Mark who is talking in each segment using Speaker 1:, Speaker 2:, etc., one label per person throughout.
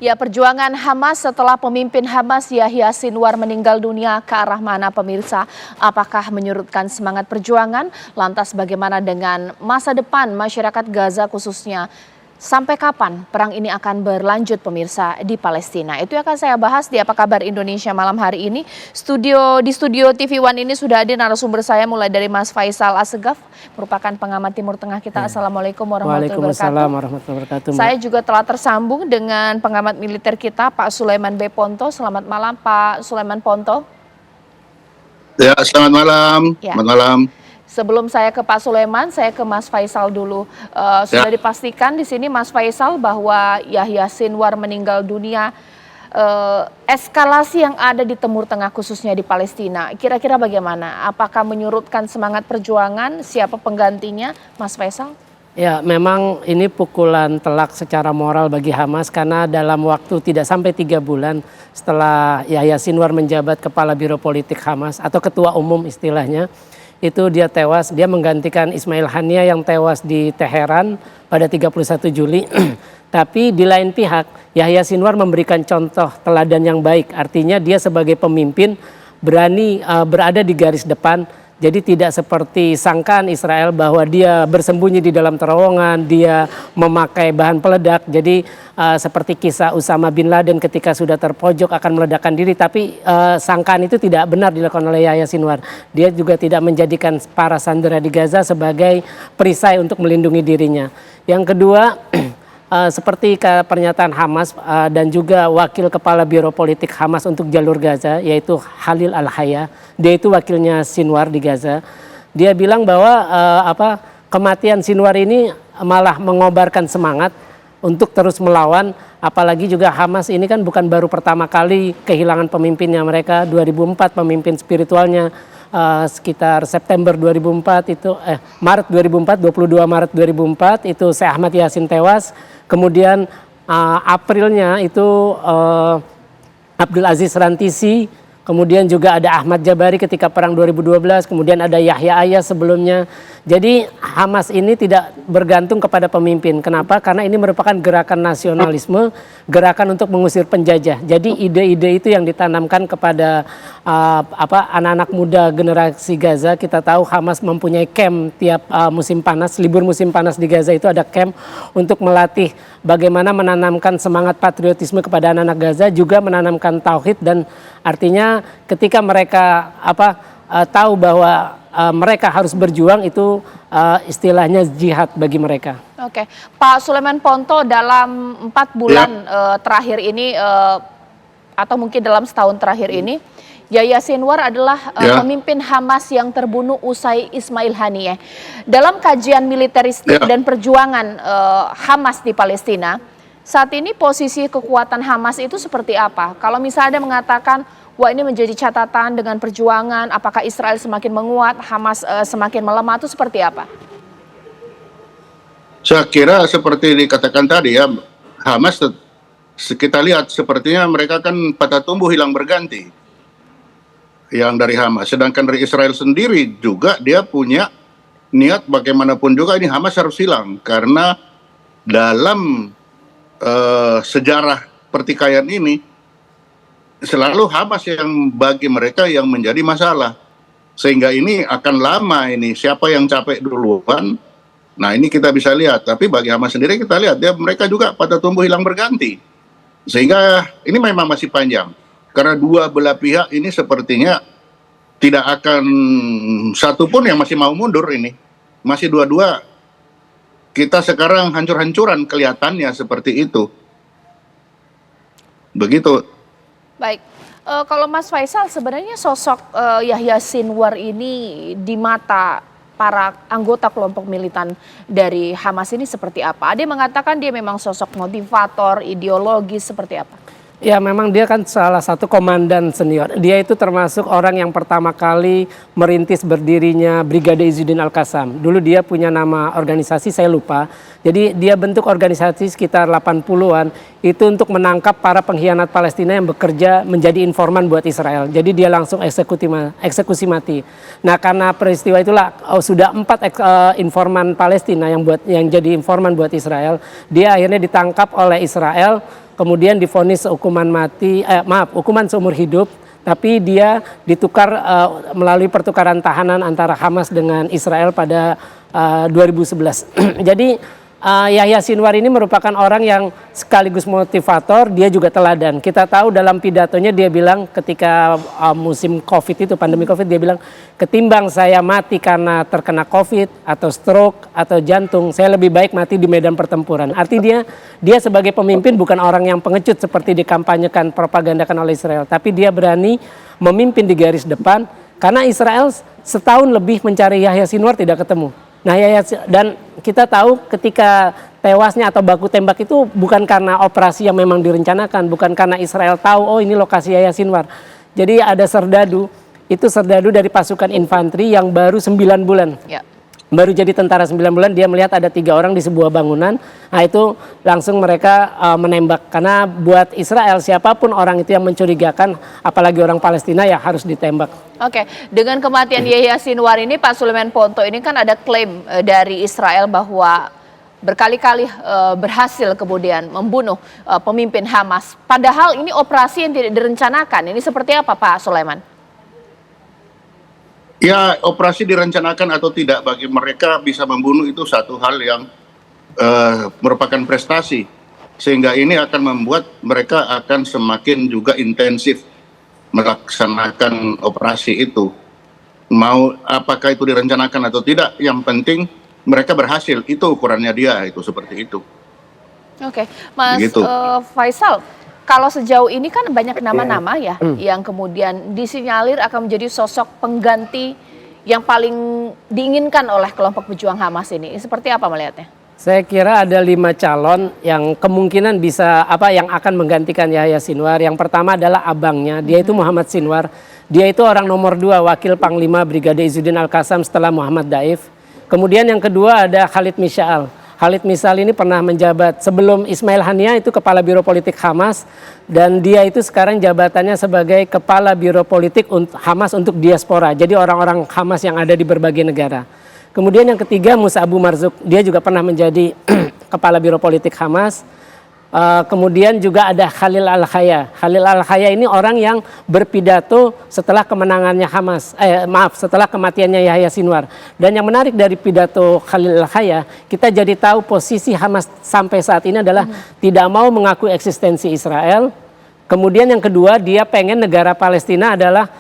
Speaker 1: Ya, perjuangan Hamas setelah pemimpin Hamas Yahya Sinwar meninggal dunia ke arah mana pemirsa? Apakah menyurutkan semangat perjuangan? Lantas bagaimana dengan masa depan masyarakat Gaza khususnya? Sampai kapan perang ini akan berlanjut pemirsa di Palestina? Itu akan saya bahas di Apa Kabar Indonesia malam hari ini. Di studio TV One ini sudah ada narasumber saya mulai dari Mas Faisal Assegaf, merupakan pengamat Timur Tengah kita. Assalamualaikum warahmatullahi wabarakatuh.
Speaker 2: Waalaikumsalam warahmatullahi wabarakatuh.
Speaker 1: Saya juga telah tersambung dengan pengamat militer kita, Pak Sulaiman B. Ponto. Selamat malam, Pak Sulaiman Ponto.
Speaker 3: Ya, selamat malam.
Speaker 1: Ya.
Speaker 3: Selamat malam.
Speaker 1: Sebelum saya ke Pak Sulaiman, saya ke Mas Faisal dulu. Sudah dipastikan di sini Mas Faisal bahwa Yahya Sinwar meninggal dunia. Eskalasi yang ada di Timur Tengah khususnya di Palestina, kira-kira bagaimana? Apakah menyurutkan semangat perjuangan? Siapa penggantinya, Mas Faisal?
Speaker 2: Ya, memang ini pukulan telak secara moral bagi Hamas karena dalam waktu tidak sampai 3 bulan setelah Yahya Sinwar menjabat Kepala Biro Politik Hamas atau Ketua Umum istilahnya, itu dia tewas, dia menggantikan Ismail Haniyeh yang tewas di Teheran pada 31 Juli. Tapi di lain pihak, Yahya Sinwar memberikan contoh teladan yang baik. Artinya dia sebagai pemimpin berani berada di garis depan. Jadi tidak seperti sangkaan Israel bahwa dia bersembunyi di dalam terowongan, dia memakai bahan peledak. Jadi seperti kisah Usama bin Laden ketika sudah terpojok akan meledakkan diri. Tapi sangkaan itu tidak benar dilakukan oleh Yahya Sinwar. Dia juga tidak menjadikan para sandera di Gaza sebagai perisai untuk melindungi dirinya. Yang kedua, seperti pernyataan Hamas dan juga wakil kepala Biro Politik Hamas untuk jalur Gaza, yaitu Khalil Al-Hayya, dia itu wakilnya Sinwar di Gaza. Dia bilang bahwa kematian Sinwar ini malah mengobarkan semangat untuk terus melawan. Apalagi juga Hamas ini kan bukan baru pertama kali kehilangan pemimpinnya mereka. 2004 pemimpin spiritualnya sekitar September 2004 itu Maret 2004, 22 Maret 2004 itu Syekh Ahmad Yasin tewas. Kemudian Aprilnya itu Abdul Aziz Rantisi, kemudian juga ada Ahmad Jabari ketika perang 2012, kemudian ada Yahya Ayas sebelumnya. Jadi Hamas ini tidak bergantung kepada pemimpin. Kenapa? Karena ini merupakan gerakan nasionalisme, gerakan untuk mengusir penjajah. Jadi ide-ide itu yang ditanamkan kepada anak-anak muda generasi Gaza. Kita tahu Hamas mempunyai camp tiap musim panas, libur musim panas di Gaza itu ada camp untuk melatih bagaimana menanamkan semangat patriotisme kepada anak-anak Gaza, juga menanamkan tauhid, dan artinya ketika mereka tahu bahwa mereka harus berjuang, itu istilahnya jihad bagi mereka.
Speaker 1: Oke, Pak Sulaiman Ponto, dalam 4 bulan terakhir ini atau mungkin dalam setahun terakhir ini, Yahya Sinwar adalah pemimpin Hamas yang terbunuh usai Ismail Haniyeh. Dalam kajian militeristik dan perjuangan Hamas di Palestina, saat ini posisi kekuatan Hamas itu seperti apa? Kalau misalnya mengatakan, wah ini menjadi catatan dengan perjuangan, apakah Israel semakin menguat, Hamas semakin melemah, itu seperti apa?
Speaker 3: Saya kira seperti dikatakan tadi ya, Hamas kita lihat sepertinya mereka kan patah tumbuh hilang berganti. Yang dari Hamas, sedangkan dari Israel sendiri juga dia punya niat bagaimanapun juga ini Hamas harus hilang, karena dalam sejarah pertikaian ini selalu Hamas yang bagi mereka yang menjadi masalah, sehingga ini akan lama ini siapa yang capek duluan. Nah ini kita bisa lihat, tapi bagi Hamas sendiri kita lihat mereka juga pada tumbuh hilang berganti, sehingga ini memang masih panjang. Karena dua belah pihak ini sepertinya tidak akan satupun yang masih mau mundur ini. Masih dua-dua kita sekarang hancur-hancuran kelihatannya seperti itu. Begitu.
Speaker 1: Baik, kalau Mas Faisal sebenarnya sosok Yahya Sinwar ini di mata para anggota kelompok militan dari Hamas ini seperti apa? Ada yang mengatakan dia memang sosok motivator, ideologis, seperti apa?
Speaker 2: Ya, memang dia kan salah satu komandan senior. Dia itu termasuk orang yang pertama kali merintis berdirinya Brigade Izzuddin Al-Qassam. Dulu dia punya nama organisasi, saya lupa. Jadi dia bentuk organisasi sekitar 80-an itu untuk menangkap para pengkhianat Palestina yang bekerja menjadi informan buat Israel. Jadi dia langsung eksekusi mati. Nah, karena peristiwa itulah sudah 4 informan Palestina yang jadi informan buat Israel. Dia akhirnya ditangkap oleh Israel. kemudian divonis hukuman mati, hukuman seumur hidup, tapi dia ditukar melalui pertukaran tahanan antara Hamas dengan Israel pada 2011. Jadi Yahya Sinwar ini merupakan orang yang sekaligus motivator, dia juga teladan. Kita tahu dalam pidatonya dia bilang ketika musim COVID itu, pandemi COVID, dia bilang ketimbang saya mati karena terkena COVID atau stroke atau jantung, saya lebih baik mati di medan pertempuran. Artinya dia sebagai pemimpin bukan orang yang pengecut seperti dikampanyekan, propagandakan oleh Israel, tapi dia berani memimpin di garis depan karena Israel setahun lebih mencari Yahya Sinwar tidak ketemu. Nah, dan kita tahu ketika tewasnya atau baku tembak itu bukan karena operasi yang memang direncanakan, bukan karena Israel tahu oh ini lokasi Yahya Sinwar. Jadi ada serdadu, itu serdadu dari pasukan infanteri yang baru 9 bulan. Ya. Baru jadi tentara 9 bulan, dia melihat ada 3 orang di sebuah bangunan. Nah itu langsung mereka menembak. Karena buat Israel siapapun orang itu yang mencurigakan, apalagi orang Palestina ya harus ditembak.
Speaker 1: Oke, dengan kematian Yahya Sinwar ini Pak Suleman Ponto, ini kan ada klaim dari Israel bahwa berkali-kali berhasil kemudian membunuh pemimpin Hamas. Padahal ini operasi yang tidak direncanakan. Ini seperti apa Pak Suleman?
Speaker 3: Ya, operasi direncanakan atau tidak bagi mereka bisa membunuh itu satu hal yang merupakan prestasi. Sehingga ini akan membuat mereka akan semakin juga intensif melaksanakan operasi itu. Mau apakah itu direncanakan atau tidak, yang penting mereka berhasil. Itu ukurannya dia, itu seperti itu.
Speaker 1: Oke, Mas Faisal, kalau sejauh ini kan banyak nama-nama ya yang kemudian disinyalir akan menjadi sosok pengganti yang paling diinginkan oleh kelompok pejuang Hamas ini. Seperti apa melihatnya?
Speaker 2: Saya kira ada 5 calon yang kemungkinan bisa yang akan menggantikan Yahya Sinwar. Yang pertama adalah abangnya, dia itu Muhammad Sinwar. Dia itu orang nomor 2 wakil Panglima Brigade Izzuddin Al-Qassam setelah Muhammad Daif. Kemudian yang kedua ada Khalid Mish'al. Khalid Mish'al ini pernah menjabat sebelum Ismail Haniyah itu kepala biro politik Hamas, dan dia itu sekarang jabatannya sebagai kepala biro politik Hamas untuk diaspora. Jadi orang-orang Hamas yang ada di berbagai negara. Kemudian yang ketiga Musa Abu Marzuk, dia juga pernah menjadi kepala biro politik Hamas. Kemudian juga ada Khalil Al-Khaya. Khalil Al-Khaya ini orang yang berpidato setelah kemenangannya Hamas, setelah kematiannya Yahya Sinwar. Dan yang menarik dari pidato Khalil Al-Khaya, kita jadi tahu posisi Hamas sampai saat ini adalah tidak mau mengakui eksistensi Israel. Kemudian yang kedua, dia pengen negara Palestina adalah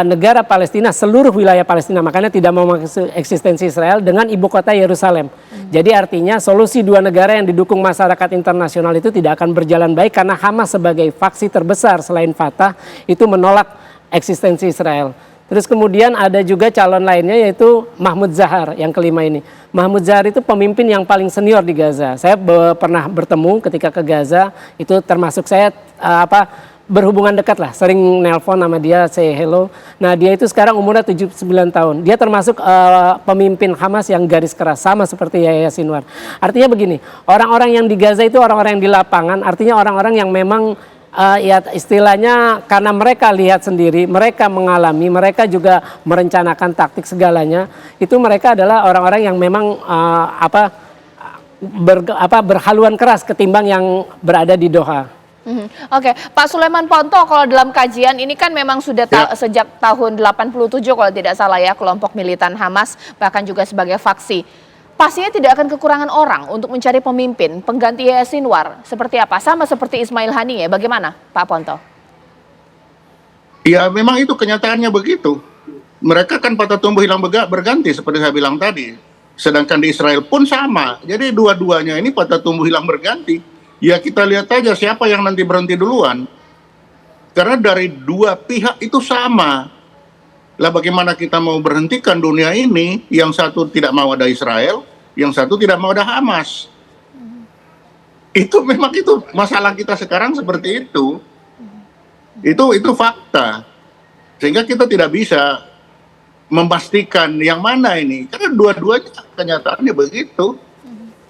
Speaker 2: negara Palestina, seluruh wilayah Palestina, makanya tidak mau mengakui eksistensi Israel dengan ibu kota Yerusalem. Jadi artinya solusi 2 negara yang didukung masyarakat internasional itu tidak akan berjalan baik karena Hamas sebagai faksi terbesar selain Fatah itu menolak eksistensi Israel. Terus kemudian ada juga calon lainnya yaitu Mahmud Zahar yang kelima ini. Mahmud Zahar itu pemimpin yang paling senior di Gaza. Saya pernah bertemu ketika ke Gaza, itu termasuk saya berhubungan dekat lah, sering nelpon sama dia, say hello. Nah dia itu sekarang umurnya 79 tahun. Dia termasuk pemimpin Hamas yang garis keras, sama seperti Yahya Sinwar. Artinya begini, orang-orang yang di Gaza itu orang-orang yang di lapangan, artinya orang-orang yang memang ya istilahnya karena mereka lihat sendiri, mereka mengalami, mereka juga merencanakan taktik segalanya. Itu mereka adalah orang-orang yang memang berhaluan keras ketimbang yang berada di Doha.
Speaker 1: Oke, Pak Suleman Ponto, kalau dalam kajian ini kan memang sudah sejak tahun 87 kalau tidak salah ya, kelompok militan Hamas bahkan juga sebagai faksi. Pastinya tidak akan kekurangan orang untuk mencari pemimpin pengganti Yahya Sinwar. Seperti apa? Sama seperti Ismail Haniyeh, bagaimana Pak Ponto?
Speaker 3: Ya memang itu kenyataannya begitu. Mereka kan patah tumbuh hilang berganti seperti saya bilang tadi. Sedangkan di Israel pun sama. Jadi dua-duanya ini patah tumbuh hilang berganti. Ya kita lihat aja siapa yang nanti berhenti duluan. Karena dari 2 pihak itu sama. Lah bagaimana kita mau berhentikan dunia ini, yang satu tidak mau ada Israel, yang satu tidak mau ada Hamas. Itu memang itu masalah kita sekarang seperti itu. Itu fakta. Sehingga kita tidak bisa memastikan yang mana ini. Karena dua-duanya kenyataannya begitu.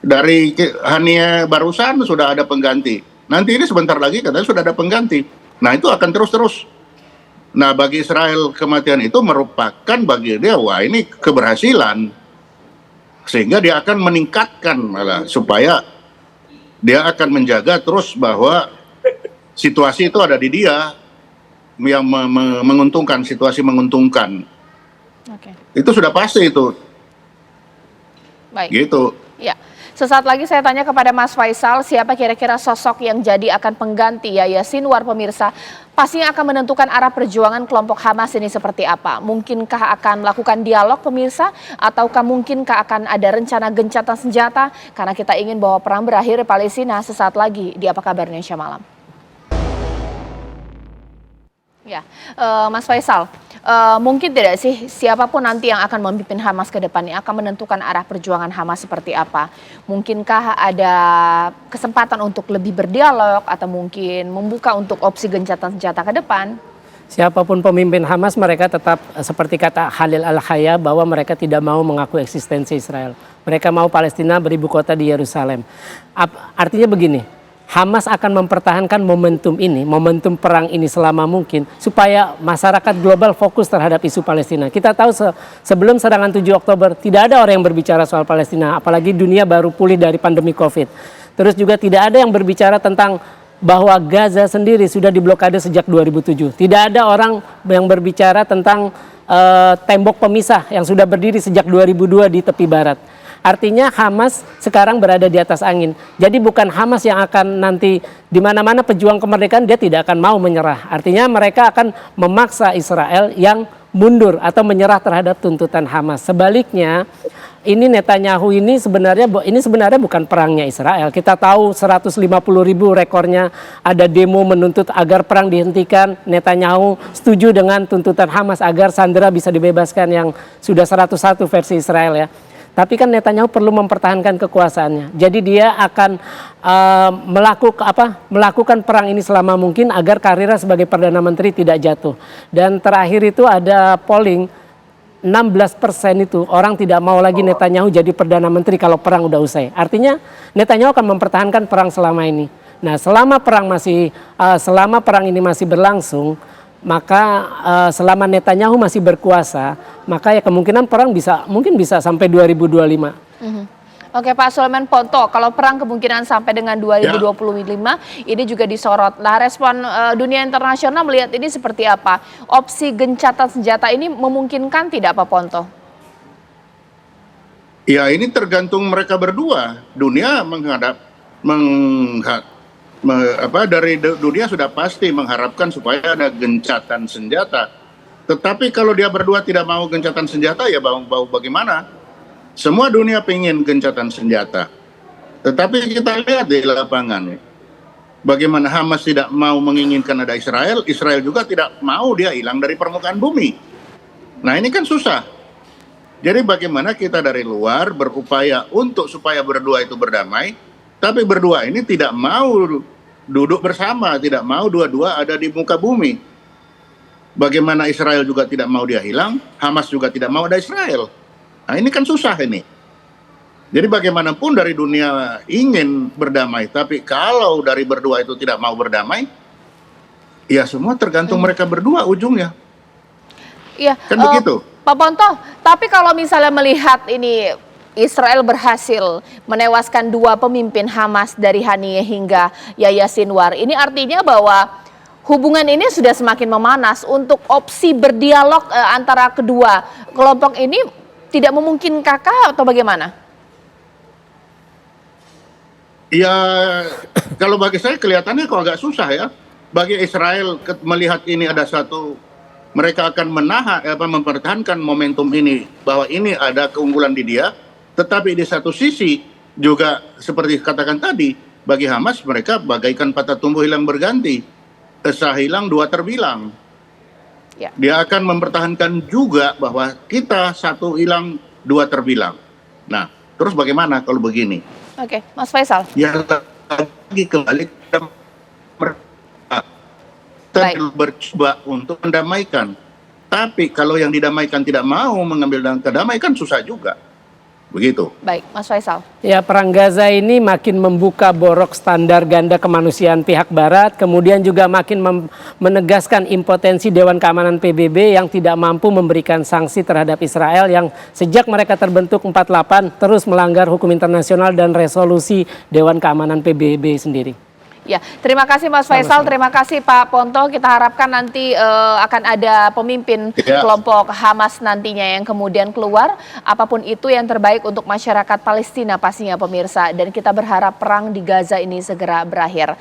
Speaker 3: Dari Haniyeh barusan sudah ada pengganti. Nanti ini sebentar lagi katanya sudah ada pengganti. Nah itu akan terus-terus. Nah bagi Israel kematian itu merupakan bagi dia, wah ini keberhasilan. Sehingga dia akan meningkatkan malah supaya dia akan menjaga terus bahwa situasi itu ada di dia yang menguntungkan, situasi menguntungkan.
Speaker 1: Oke.
Speaker 3: Itu sudah pasti itu.
Speaker 1: Baik.
Speaker 3: Gitu.
Speaker 1: Ya, sesaat lagi saya tanya kepada Mas Faisal, siapa kira-kira sosok yang jadi akan pengganti Yahya Sinwar, pemirsa? Pastinya akan menentukan arah perjuangan kelompok Hamas ini seperti apa. Mungkinkah akan melakukan dialog, pemirsa? Ataukah mungkinkah akan ada rencana gencatan senjata? Karena kita ingin bahwa perang berakhir di Palestina sesaat lagi di Apa Kabar Indonesia Malam. Ya, Mas Faisal, mungkin tidak sih siapapun nanti yang akan memimpin Hamas ke depannya akan menentukan arah perjuangan Hamas seperti apa? Mungkinkah ada kesempatan untuk lebih berdialog atau mungkin membuka untuk opsi gencatan senjata ke depan?
Speaker 2: Siapapun pemimpin Hamas, mereka tetap seperti kata Khalil Al-Hayya bahwa mereka tidak mau mengaku eksistensi Israel. Mereka mau Palestina beribu kota di Yerusalem. Artinya begini, Hamas akan mempertahankan momentum ini, momentum perang ini selama mungkin supaya masyarakat global fokus terhadap isu Palestina. Kita tahu sebelum serangan 7 Oktober tidak ada orang yang berbicara soal Palestina, apalagi dunia baru pulih dari pandemi Covid. Terus juga tidak ada yang berbicara tentang bahwa Gaza sendiri sudah diblokade sejak 2007. Tidak ada orang yang berbicara tentang tembok pemisah yang sudah berdiri sejak 2002 di tepi barat. Artinya Hamas sekarang berada di atas angin. Jadi bukan Hamas yang akan nanti di mana-mana pejuang kemerdekaan dia tidak akan mau menyerah. Artinya mereka akan memaksa Israel yang mundur atau menyerah terhadap tuntutan Hamas. Sebaliknya ini Netanyahu ini sebenarnya bukan perangnya Israel. Kita tahu 150.000 rekornya ada demo menuntut agar perang dihentikan. Netanyahu setuju dengan tuntutan Hamas agar sandera bisa dibebaskan yang sudah 101 versi Israel ya. Tapi kan Netanyahu perlu mempertahankan kekuasaannya. Jadi dia akan melakukan perang ini selama mungkin agar karirnya sebagai Perdana Menteri tidak jatuh. Dan terakhir itu ada polling 16% itu orang tidak mau lagi Netanyahu jadi Perdana Menteri kalau perang udah usai. Artinya Netanyahu akan mempertahankan perang selama ini. Nah, selama perang ini masih berlangsung, maka selama Netanyahu masih berkuasa, maka ya kemungkinan perang mungkin bisa sampai 2025.
Speaker 1: Oke Pak Suleman Ponto, kalau perang kemungkinan sampai dengan 2025 ini juga disorot. Nah, respon dunia internasional melihat ini seperti apa? Opsi gencatan senjata ini memungkinkan tidak Pak Ponto?
Speaker 3: Ya ini tergantung mereka berdua. Dunia dari dunia sudah pasti mengharapkan supaya ada gencatan senjata. Tetapi kalau dia berdua tidak mau gencatan senjata, ya bagaimana? Semua dunia pengen gencatan senjata. Tetapi kita lihat di lapangan, bagaimana Hamas tidak mau menginginkan ada Israel, Israel juga tidak mau dia hilang dari permukaan bumi. Nah ini kan susah. Jadi bagaimana kita dari luar berupaya supaya berdua itu berdamai, tapi berdua ini tidak mau duduk bersama, tidak mau dua-dua ada di muka bumi. Bagaimana Israel juga tidak mau dia hilang, Hamas juga tidak mau ada Israel. Nah ini kan susah ini. Jadi bagaimanapun dari dunia ingin berdamai, tapi kalau dari berdua itu tidak mau berdamai, ya semua tergantung mereka berdua ujungnya.
Speaker 1: Iya.
Speaker 3: Kan begitu.
Speaker 1: Pak Ponto, tapi kalau misalnya melihat ini Israel berhasil menewaskan 2 pemimpin Hamas dari Haniyeh hingga Yahya Sinwar. Ini artinya bahwa hubungan ini sudah semakin memanas. Untuk opsi berdialog antara kedua kelompok ini tidak memungkinkan atau bagaimana?
Speaker 3: Ya kalau bagi saya kelihatannya kok agak susah ya. Bagi Israel melihat ini ada mereka akan mempertahankan momentum ini bahwa ini ada keunggulan di dia. Tetapi di satu sisi juga seperti katakan tadi, bagi Hamas mereka bagaikan patah tumbuh hilang berganti. Esa hilang dua terbilang. Ya. Dia akan mempertahankan juga bahwa kita satu hilang dua terbilang. Nah, terus bagaimana kalau begini?
Speaker 1: Oke, Mas Faisal.
Speaker 3: Ya lagi kembali kita bercoba untuk mendamaikan. Tapi kalau yang didamaikan tidak mau mengambil kedamaikan susah juga. Begitu.
Speaker 1: Baik, Mas Faisal.
Speaker 2: Ya, perang Gaza ini makin membuka borok standar ganda kemanusiaan pihak Barat, kemudian juga makin menegaskan impotensi Dewan Keamanan PBB yang tidak mampu memberikan sanksi terhadap Israel yang sejak mereka terbentuk 48 terus melanggar hukum internasional dan resolusi Dewan Keamanan PBB sendiri.
Speaker 1: Ya, terima kasih Mas Faisal, terima kasih Pak Ponto. Kita harapkan nanti akan ada pemimpin kelompok Hamas nantinya yang kemudian keluar. Apapun itu yang terbaik untuk masyarakat Palestina pastinya pemirsa. Dan kita berharap perang di Gaza ini segera berakhir.